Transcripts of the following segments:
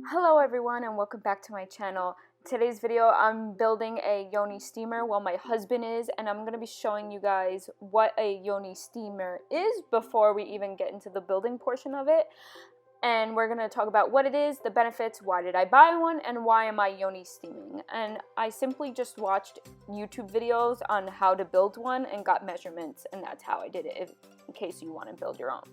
Hello everyone and welcome back to my channel. Today's video I'm building a Yoni steamer while my husband is, and I'm going to be showing you guys what a Yoni steamer is before we even get into the building portion of it. And we're going to talk about what it is, the benefits, why did I buy one, and why am I Yoni steaming. And I simply just watched YouTube videos on how to build one and got measurements, and that's how I did it, in case you want to build your own.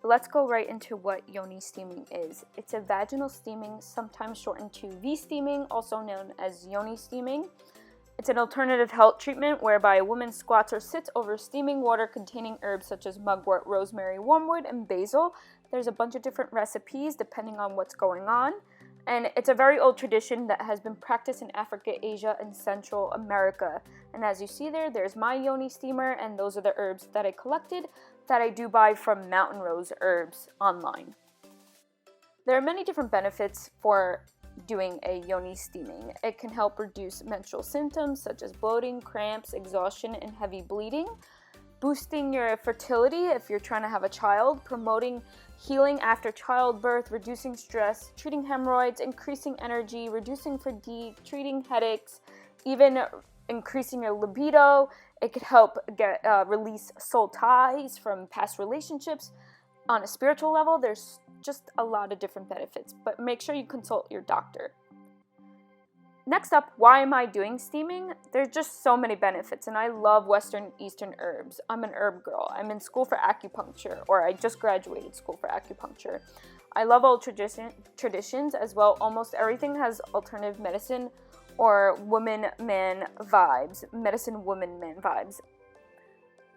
Let's go right into what Yoni steaming is. It's a vaginal steaming, sometimes shortened to V-steaming, also known as Yoni steaming. It's an alternative health treatment whereby a woman squats or sits over steaming water containing herbs such as mugwort, rosemary, wormwood, and basil. There's a bunch of different recipes depending on what's going on. And it's a very old tradition that has been practiced in Africa, Asia, and Central America. And as you see there's my Yoni steamer, and those are the herbs that I collected that I do buy from Mountain Rose Herbs online. There are many different benefits for doing a Yoni steaming. It can help reduce menstrual symptoms such as bloating, cramps, exhaustion, and heavy bleeding, boosting your fertility if you're trying to have a child, promoting healing after childbirth, reducing stress, treating hemorrhoids, increasing energy, reducing fatigue, treating headaches, even increasing your libido. It could help release soul ties from past relationships. On a spiritual level, there's just a lot of different benefits, but make sure you consult your doctor. Next up, why am I doing steaming? There's just so many benefits, and I love Western Eastern herbs. I'm an herb girl. I'm in school for acupuncture, or I just graduated school for acupuncture. I love old traditions as well. Almost everything has alternative medicine or woman-man vibes, medicine-woman-man vibes.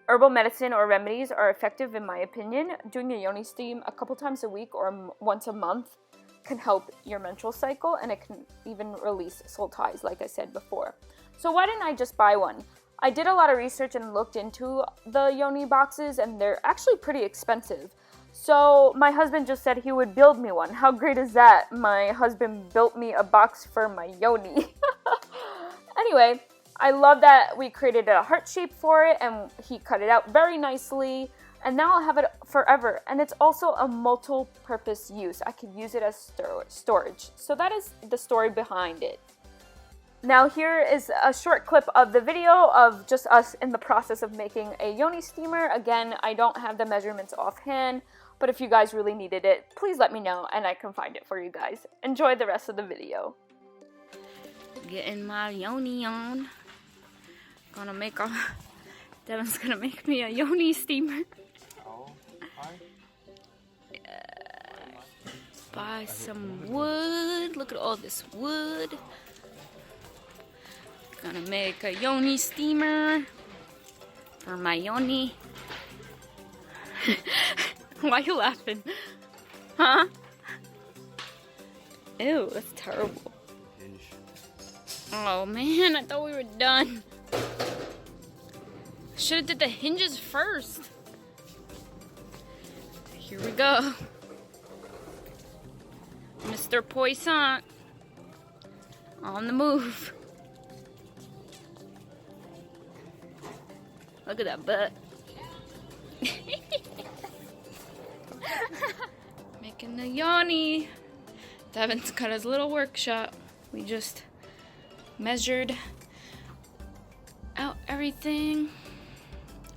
Herbal medicine or remedies are effective in my opinion. Doing a Yoni steam a couple times a week or once a month can help your menstrual cycle, and it can even release soul ties, like I said before. So why didn't I just buy one? I did a lot of research and looked into the Yoni boxes, and they're actually pretty expensive. So my husband just said he would build me one. How great is that? My husband built me a box for my Yoni. Anyway, I love that we created a heart shape for it, and he cut it out very nicely. And now I'll have it forever. And it's also a multi-purpose use. I could use it as storage. So that is the story behind it. Now here is a short clip of the video of just us in the process of making a Yoni steamer. Again, I don't have the measurements offhand, but if you guys really needed it, please let me know and I can find it for you guys. Enjoy the rest of the video. Getting my Yoni on. Devin's gonna make me a Yoni steamer. Buy some wood. Look at all this wood. Gonna make a Yoni steamer for my Yoni. Why are you laughing? Huh? Ew, that's terrible. Oh man, I thought we were done. Should have did the hinges first. Here we go. Mr. Poissant on the move. Look at that butt. Making the Yoni. Devin's got his little workshop. We just measured out everything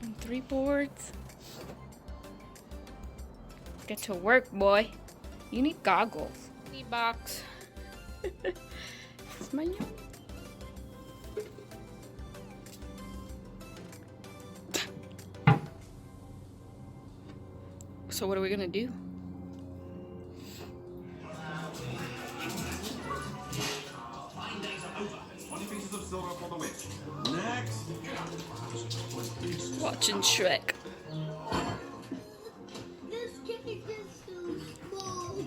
on 3 boards. Get to work, boy. You need goggles. Box. It's my Yoni. So what are we gonna do? Watching Shrek.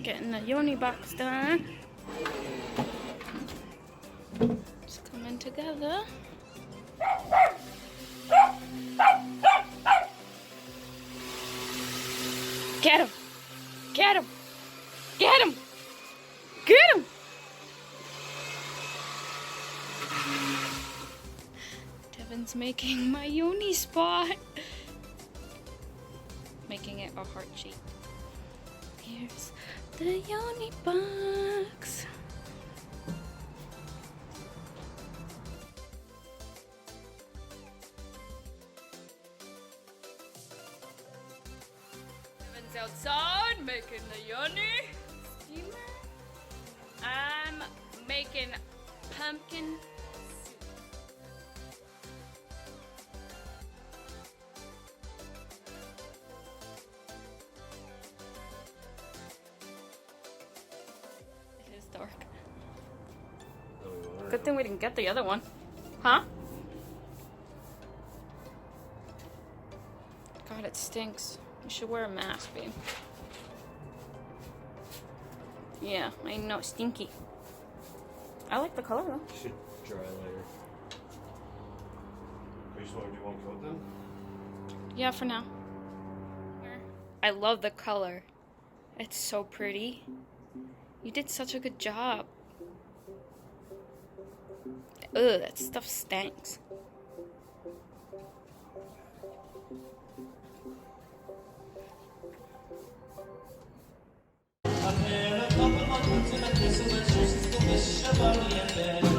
Getting the Yoni box done. It's coming together. Get him! Get him! Get him! Get him! Devin's making my Yoni spot. Making it a heart shape. Here's The Yoni box. Evan's outside making the Yoni steamer. I'm making pumpkin soup. It is dark. Good thing we didn't get the other one. Huh? God, it stinks. You should wear a mask, babe. Yeah, I know, stinky. I like the color though. You should dry later. You just want to do one coat then? Yeah, for now. I love the color. It's so pretty. You did such a good job. Ugh, that stuff stinks. This is